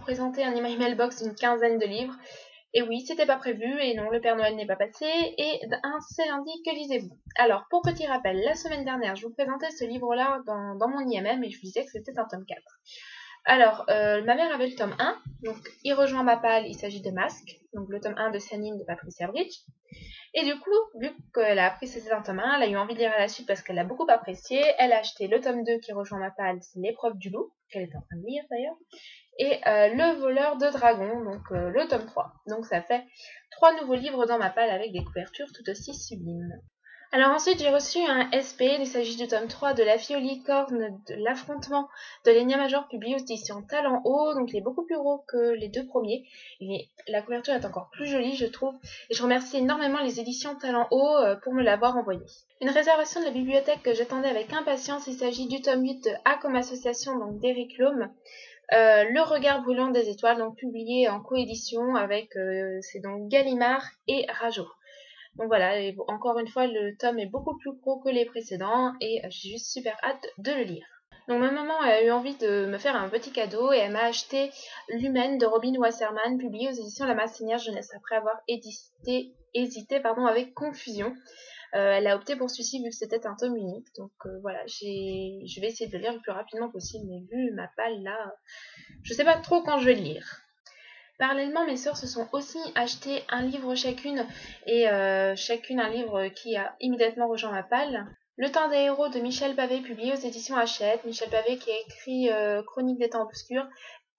présenter un email mailbox d'une quinzaine de livres. Et oui, c'était pas prévu, et non, le Père Noël n'est pas passé, et c'est lundi, que lisez-vous? Alors, pour petit rappel, la semaine dernière, je vous présentais ce livre-là dans mon IMM, et je vous disais que c'était un tome 4. Alors, ma mère avait le tome 1, donc Il rejoint ma palle, il s'agit de Masque, donc le tome 1 de Sanine de Patricia Bridge. Et du coup, vu qu'elle a appris que c'était un tome 1, elle a eu envie de lire à la suite parce qu'elle l'a beaucoup apprécié. Elle a acheté le tome 2 qui rejoint ma palle, c'est L'épreuve du loup, qu'elle est en train de lire d'ailleurs. Et Le voleur de dragons, donc le tome 3. Donc ça fait 3 nouveaux livres dans ma palle avec des couvertures tout aussi sublimes. Alors ensuite, j'ai reçu un SP, il s'agit du tome 3 de La fille aux licornes, de l'affrontement de l'Enya Major, publié aux éditions Talent Haut, donc il est beaucoup plus gros que les deux premiers, et la couverture est encore plus jolie, je trouve, et je remercie énormément les éditions Talent Haut pour me l'avoir envoyé. Une réservation de la bibliothèque que j'attendais avec impatience, il s'agit du tome 8 de A comme association, donc d'Eric Lhomme, Le regard brûlant des étoiles, donc publié en coédition avec, c'est donc Gallimard et Rajo. Donc voilà, et encore une fois, le tome est beaucoup plus gros que les précédents et j'ai juste super hâte de le lire. Donc ma maman a eu envie de me faire un petit cadeau et elle m'a acheté L'Humaine de Robin Wasserman, publié aux éditions La Massinière Jeunesse, après avoir hésité avec confusion. Elle a opté pour celui-ci vu que c'était un tome unique. Donc voilà, je vais essayer de le lire le plus rapidement possible, mais vu ma palle là, je sais pas trop quand je vais le lire. Parallèlement, mes sœurs se sont aussi acheté un livre chacune, et chacune un livre qui a immédiatement rejoint ma palle. Le temps des héros de Michel Pavé, publié aux éditions Hachette. Michel Pavé qui a écrit Chronique des temps obscurs,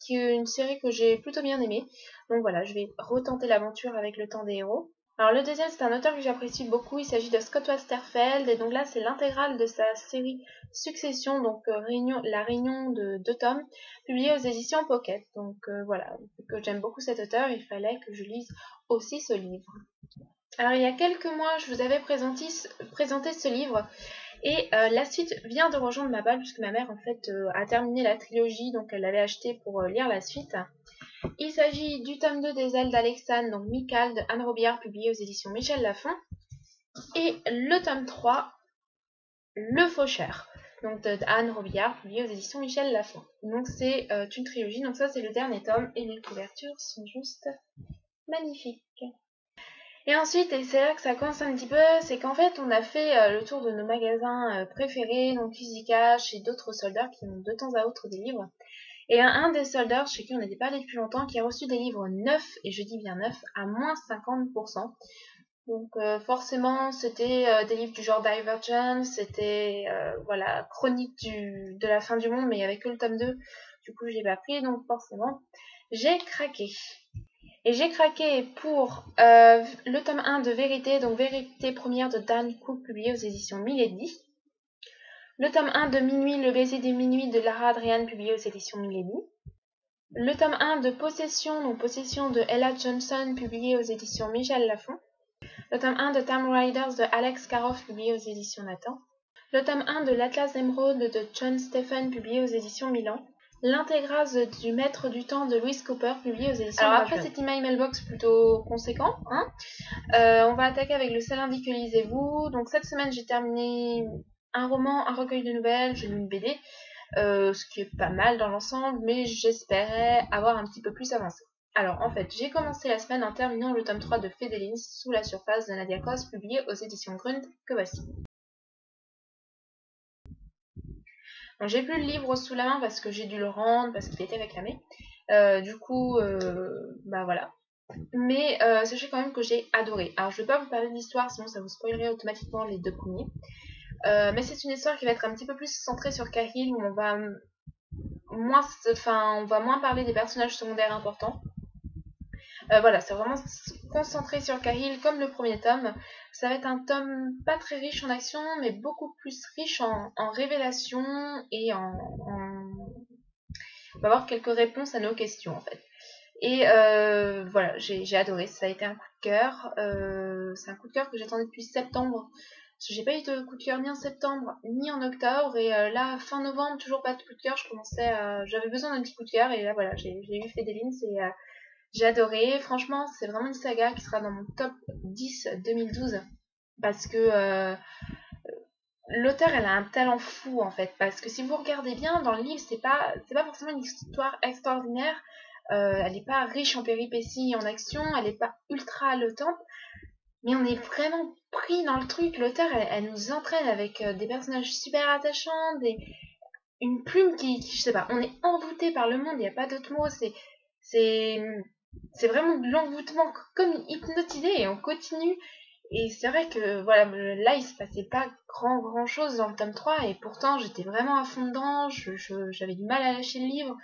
qui est une série que j'ai plutôt bien aimée. Donc voilà, je vais retenter l'aventure avec Le temps des héros. Alors le deuxième, c'est un auteur que j'apprécie beaucoup, il s'agit de Scott Westerfeld, et donc là c'est l'intégrale de sa série Succession, donc la réunion de 2 tomes, publiée aux éditions Pocket. Donc voilà, vu que j'aime beaucoup cet auteur, il fallait que je lise aussi ce livre. Alors il y a quelques mois, je vous avais présenté ce livre, et la suite vient de rejoindre ma balle, puisque ma mère en fait a terminé la trilogie, donc elle l'avait acheté pour lire la suite. Il s'agit du tome 2 des ailes d'Alexandre, donc Mical de Anne Robillard, publié aux éditions Michel Lafon, et le tome 3, Le Faucheur, donc de Anne Robillard, publié aux éditions Michel Lafon. Donc c'est une trilogie, donc ça c'est le dernier tome, et les couvertures sont juste magnifiques. Et ensuite, et c'est là que ça coince un petit peu, c'est qu'en fait on a fait le tour de nos magasins préférés, donc Easy Cash et d'autres soldats qui ont de temps à autre des livres. Et un des soldats chez qui on n'était pas allé depuis longtemps, qui a reçu des livres neufs, et je dis bien neufs, à moins 50%. Donc forcément, c'était des livres du genre Divergent, c'était voilà, Chronique de la fin du monde, mais il n'y avait que le tome 2, du coup je l'ai pas pris, donc forcément, j'ai craqué. Et j'ai craqué pour le tome 1 de Vérité, donc Vérité première de Dan Cook, publié aux éditions Milady. Le tome 1 de Minuit, Le baiser des minuit de Lara Adrian, publié aux éditions Milady. Le tome 1 de Possession, donc Possession de Ella Johnson, publié aux éditions Michel Lafon. Le tome 1 de Time Riders de Alex Karoff, publié aux éditions Nathan. Le tome 1 de L'Atlas d'Émeraude de John Stephen, publié aux éditions Milan. L'intégrale du Maître du Temps de Louise Cooper, publié aux éditions Alors après cet email mailbox plutôt conséquent, on va attaquer avec le seul lundi que lisez-vous. Donc cette semaine j'ai terminé un roman, un recueil de nouvelles, j'ai lu une BD, ce qui est pas mal dans l'ensemble, mais j'espérais avoir un petit peu plus avancé. Alors en fait, j'ai commencé la semaine en terminant le tome 3 de Fédéline, Sous la surface de Nadia Kos, publié aux éditions Grund, que voici. Donc j'ai plus le livre sous la main parce que j'ai dû le rendre, parce qu'il était réclamé. Du coup, bah voilà. Mais sachez quand même que j'ai adoré. Alors je vais pas vous parler de l'histoire, sinon ça vous spoilerait automatiquement les 2 premiers. Mais c'est une histoire qui va être un petit peu plus centrée sur Cahill, où on va moins parler des personnages secondaires importants. Voilà, c'est vraiment concentré sur Cahill comme le premier tome. Ça va être un tome pas très riche en action, mais beaucoup plus riche en révélations, et on va avoir quelques réponses à nos questions en fait. Et voilà, j'ai adoré, ça a été un coup de cœur. C'est un coup de cœur que j'attendais depuis septembre. Parce que j'ai pas eu de coup de cœur ni en septembre ni en octobre. Et là, fin novembre, toujours pas de coup de cœur. J'avais besoin d'un petit coup de cœur. Et là, voilà, j'ai eu Fédéline. J'ai adoré. Franchement, c'est vraiment une saga qui sera dans mon top 10 2012. Parce que l'auteur, elle a un talent fou en fait. Parce que si vous regardez bien dans le livre, c'est pas forcément une histoire extraordinaire. Elle n'est pas riche en péripéties, en action, elle n'est pas ultra haletante, mais on est vraiment pris dans le truc. L'auteur, elle nous entraîne avec des personnages super attachants, une plume je sais pas, on est envoûté par le monde, il n'y a pas d'autre mot, c'est, c'est vraiment de l'envoûtement, comme hypnotisé, et on continue. Et c'est vrai que voilà, là il se passait pas grand chose dans le tome 3, et pourtant j'étais vraiment à fond dedans, j'avais du mal à lâcher le livre.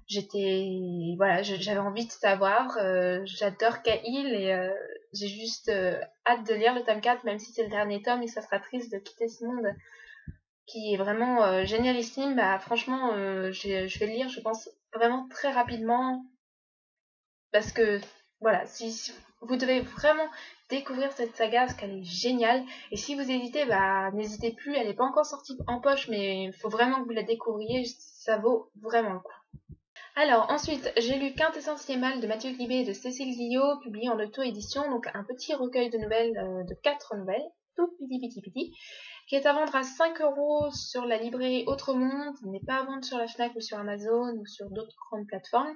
J'avais envie de savoir, j'adore Cahill, et j'ai juste hâte de lire le tome 4, même si c'est le dernier tome et que ça sera triste de quitter ce monde qui est vraiment génialissime. Bah franchement, je vais le lire, je pense, vraiment très rapidement, parce que voilà, si vous devez vraiment découvrir cette saga parce qu'elle est géniale, et si vous hésitez, bah n'hésitez plus, elle n'est pas encore sortie en poche, mais il faut vraiment que vous la découvriez, ça vaut vraiment le coup. Alors ensuite, j'ai lu Quintessence Mal de Mathieu Guibé et de Cécile Guillot, publié en auto-édition, donc un petit recueil de nouvelles, de 4 nouvelles, tout petit, qui est à vendre à 5 € sur la librairie Autre Monde, il n'est pas à vendre sur la Fnac ou sur Amazon ou sur d'autres grandes plateformes.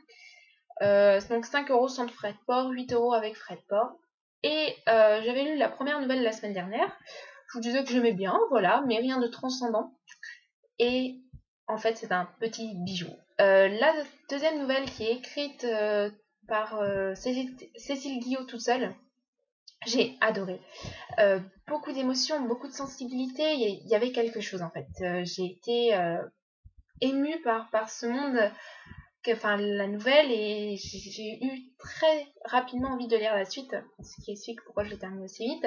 Donc 5 € sans frais de port, 8 € avec frais de port. Et j'avais lu la première nouvelle la semaine dernière. Je vous disais que j'aimais bien, voilà, mais rien de transcendant. Et en fait, c'est un petit bijou. La deuxième nouvelle qui est écrite par Cécile Guillot toute seule, j'ai adoré. Beaucoup d'émotions, beaucoup de sensibilité, il y avait quelque chose en fait. J'ai été émue par ce monde, la nouvelle, et j'ai eu très rapidement envie de lire la suite, ce qui explique pourquoi je l'ai terminée aussi vite.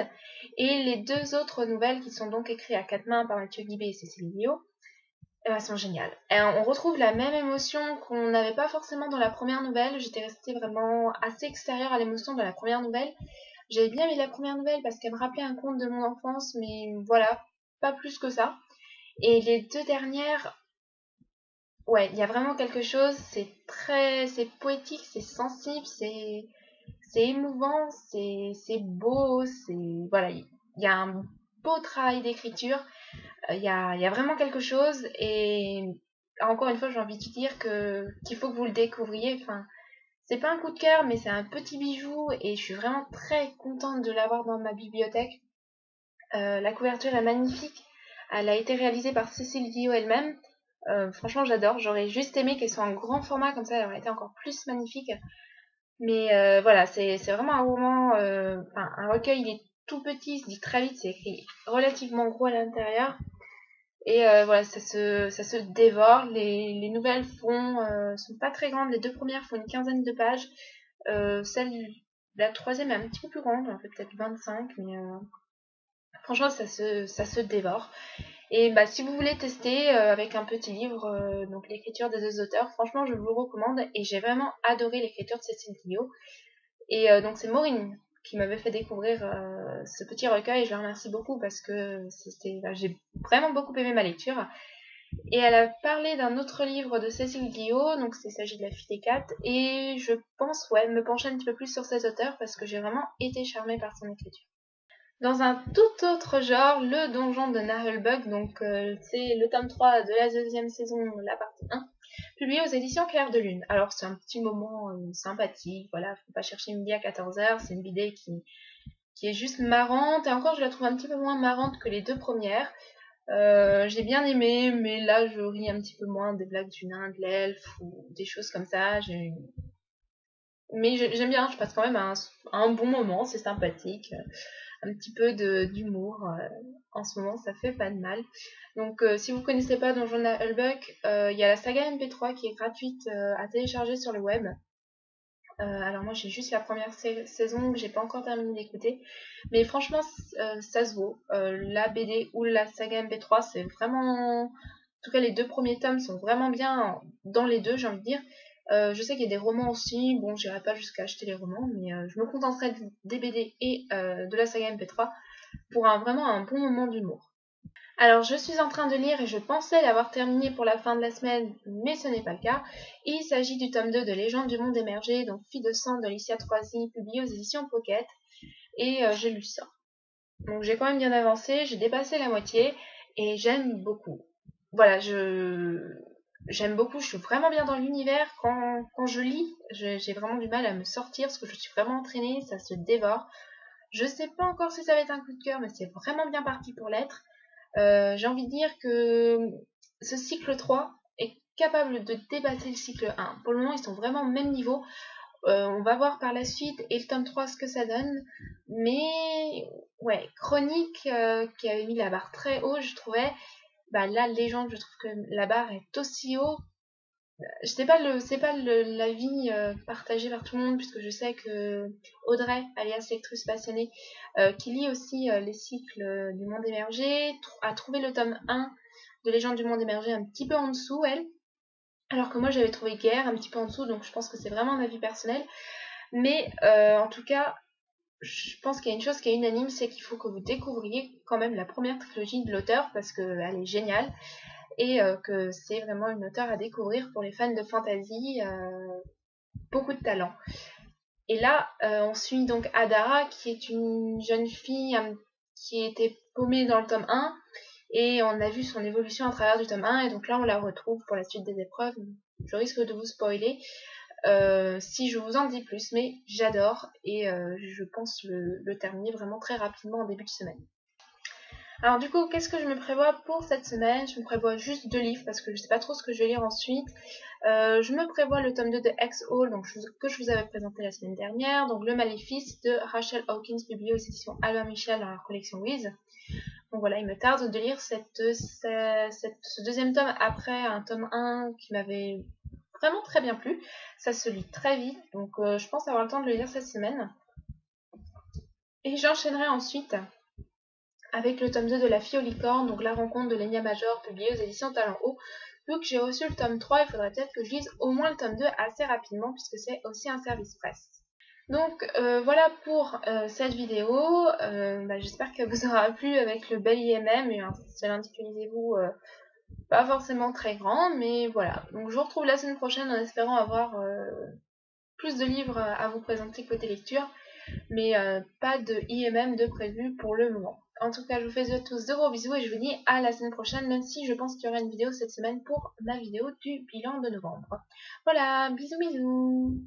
Et les 2 autres nouvelles qui sont donc écrites à 4 mains par Mathieu Guibé et Cécile Guillot, elles sont géniales. Et on retrouve la même émotion qu'on n'avait pas forcément dans la première nouvelle. J'étais restée vraiment assez extérieure à l'émotion de la première nouvelle. J'avais bien aimé la première nouvelle parce qu'elle me rappelait un conte de mon enfance, mais voilà, pas plus que ça. Et les 2 dernières, ouais, il y a vraiment quelque chose, c'est poétique, c'est sensible, c'est émouvant, c'est beau, voilà, il y a un beau travail d'écriture, il y a vraiment quelque chose, et encore une fois, j'ai envie de dire qu'il faut que vous le découvriez. Enfin, c'est pas un coup de cœur, mais c'est un petit bijou, et je suis vraiment très contente de l'avoir dans ma bibliothèque. La couverture est magnifique, elle a été réalisée par Cécile Guillot elle-même. Franchement, j'adore. J'aurais juste aimé qu'elle soit en grand format, comme ça elle aurait été encore plus magnifique. Mais voilà, c'est vraiment un roman, un recueil, il est tout petit, il se dit très vite, c'est écrit relativement gros à l'intérieur. Et voilà, ça se dévore. Les nouvelles sont pas très grandes. Les 2 premières font une quinzaine de pages. La troisième est un petit peu plus grande, peut-être 25, mais franchement, ça se dévore. Et bah, si vous voulez tester avec un petit livre, donc l'écriture des 2 auteurs, franchement, je vous le recommande. Et j'ai vraiment adoré l'écriture de Cécile Guillot. Et donc, c'est Maureen qui m'avait fait découvrir ce petit recueil. Et je la remercie beaucoup parce que j'ai vraiment beaucoup aimé ma lecture. Et elle a parlé d'un autre livre de Cécile Guillot, donc il s'agit de La Fille des Quatre. Et je pense, ouais, me pencher un petit peu plus sur cet auteur parce que j'ai vraiment été charmée par son écriture. Dans un tout autre genre, le donjon de Narulbug, donc c'est le tome 3 de la deuxième saison, la partie 1, publié aux éditions Clair de Lune. Alors c'est un petit moment sympathique, voilà, faut pas chercher midi à 14h, c'est une BD qui est juste marrante, et encore je la trouve un petit peu moins marrante que les 2 premières. J'ai bien aimé, mais là je ris un petit peu moins des blagues du nain, de l'elfe, ou des choses comme ça. Mais j'aime bien, je passe quand même un bon moment, c'est sympathique. Un petit peu d'humour en ce moment, ça fait pas de mal. Donc si vous connaissez pas Donjon Hullbuck, il y a la saga MP3 qui est gratuite à télécharger sur le web. Alors moi j'ai juste la première saison que j'ai pas encore terminé d'écouter, mais franchement ça se vaut. La BD ou la saga MP3, c'est vraiment, en tout cas les 2 premiers tomes sont vraiment bien dans les 2, j'ai envie de dire. Je sais qu'il y a des romans aussi, bon j'irai pas jusqu'à acheter les romans, mais je me contenterai des BD et de la saga MP3 pour vraiment un bon moment d'humour. Alors je suis en train de lire et je pensais l'avoir terminé pour la fin de la semaine, mais ce n'est pas le cas. Il s'agit du tome 2 de Légende du monde émergé, donc Fille de sang d'Alicia Troisi, publié aux éditions Pocket, et j'ai lu ça. Donc j'ai quand même bien avancé, j'ai dépassé la moitié, et j'aime beaucoup. Voilà, j'aime beaucoup, je suis vraiment bien dans l'univers. Quand je lis, j'ai vraiment du mal à me sortir parce que je suis vraiment entraînée, ça se dévore. Je sais pas encore si ça va être un coup de cœur, mais c'est vraiment bien parti pour l'être. J'ai envie de dire que ce cycle 3 est capable de dépasser le cycle 1. Pour le moment, ils sont vraiment au même niveau. On va voir par la suite et le tome 3 ce que ça donne. Mais ouais, Chronique qui avait mis la barre très haut, je trouvais. Bah là, Légende, je trouve que la barre est aussi haut. C'est pas l'avis partagé par tout le monde, puisque je sais que Audrey, alias lectrice passionnée, qui lit aussi les cycles du monde émergé, a trouvé le tome 1 de Légende du monde émergé un petit peu en dessous, elle. Alors que moi, j'avais trouvé Guerre un petit peu en dessous, donc je pense que c'est vraiment un avis personnel. Mais en tout cas, je pense qu'il y a une chose qui est unanime, c'est qu'il faut que vous découvriez quand même la première trilogie de l'auteur, parce qu'elle est géniale et que c'est vraiment une auteure à découvrir pour les fans de fantasy, beaucoup de talent. Et là, on suit donc Adara, qui est une jeune fille qui était paumée dans le tome 1, et on a vu son évolution à travers du tome 1, et donc là on la retrouve pour la suite des épreuves. Je risque de vous spoiler si je vous en dis plus, mais j'adore, et je pense le terminer vraiment très rapidement en début de semaine. Alors du coup, qu'est-ce que je me prévois pour cette semaine? Je me prévois juste 2 livres parce que je sais pas trop ce que je vais lire ensuite. Je me prévois le tome 2 de X-Hall, que je vous avais présenté la semaine dernière, donc Le Maléfice de Rachel Hawkins, publié aux éditions Albin Michel dans la collection Wiz. Donc voilà, il me tarde de lire ce deuxième tome après un tome 1 qui m'avait vraiment très bien plu. Ça se lit très vite, donc je pense avoir le temps de le lire cette semaine. Et j'enchaînerai ensuite avec le tome 2 de La Fille aux licornes, donc La rencontre de l'Enya Major, publié aux éditions Talent Haut. Vu que j'ai reçu le tome 3, il faudrait peut-être que je lise au moins le tome 2 assez rapidement, puisque c'est aussi un service presse. Donc voilà pour cette vidéo. J'espère qu'elle vous aura plu avec le bel IMM et un seul indice, lisez-vous, pas forcément très grand, mais voilà. Donc je vous retrouve la semaine prochaine en espérant avoir plus de livres à vous présenter côté lecture, mais pas de IMM de prévu pour le moment. En tout cas, je vous fais à tous de gros bisous et je vous dis à la semaine prochaine, même si je pense qu'il y aura une vidéo cette semaine pour ma vidéo du bilan de novembre. Voilà, bisous bisous.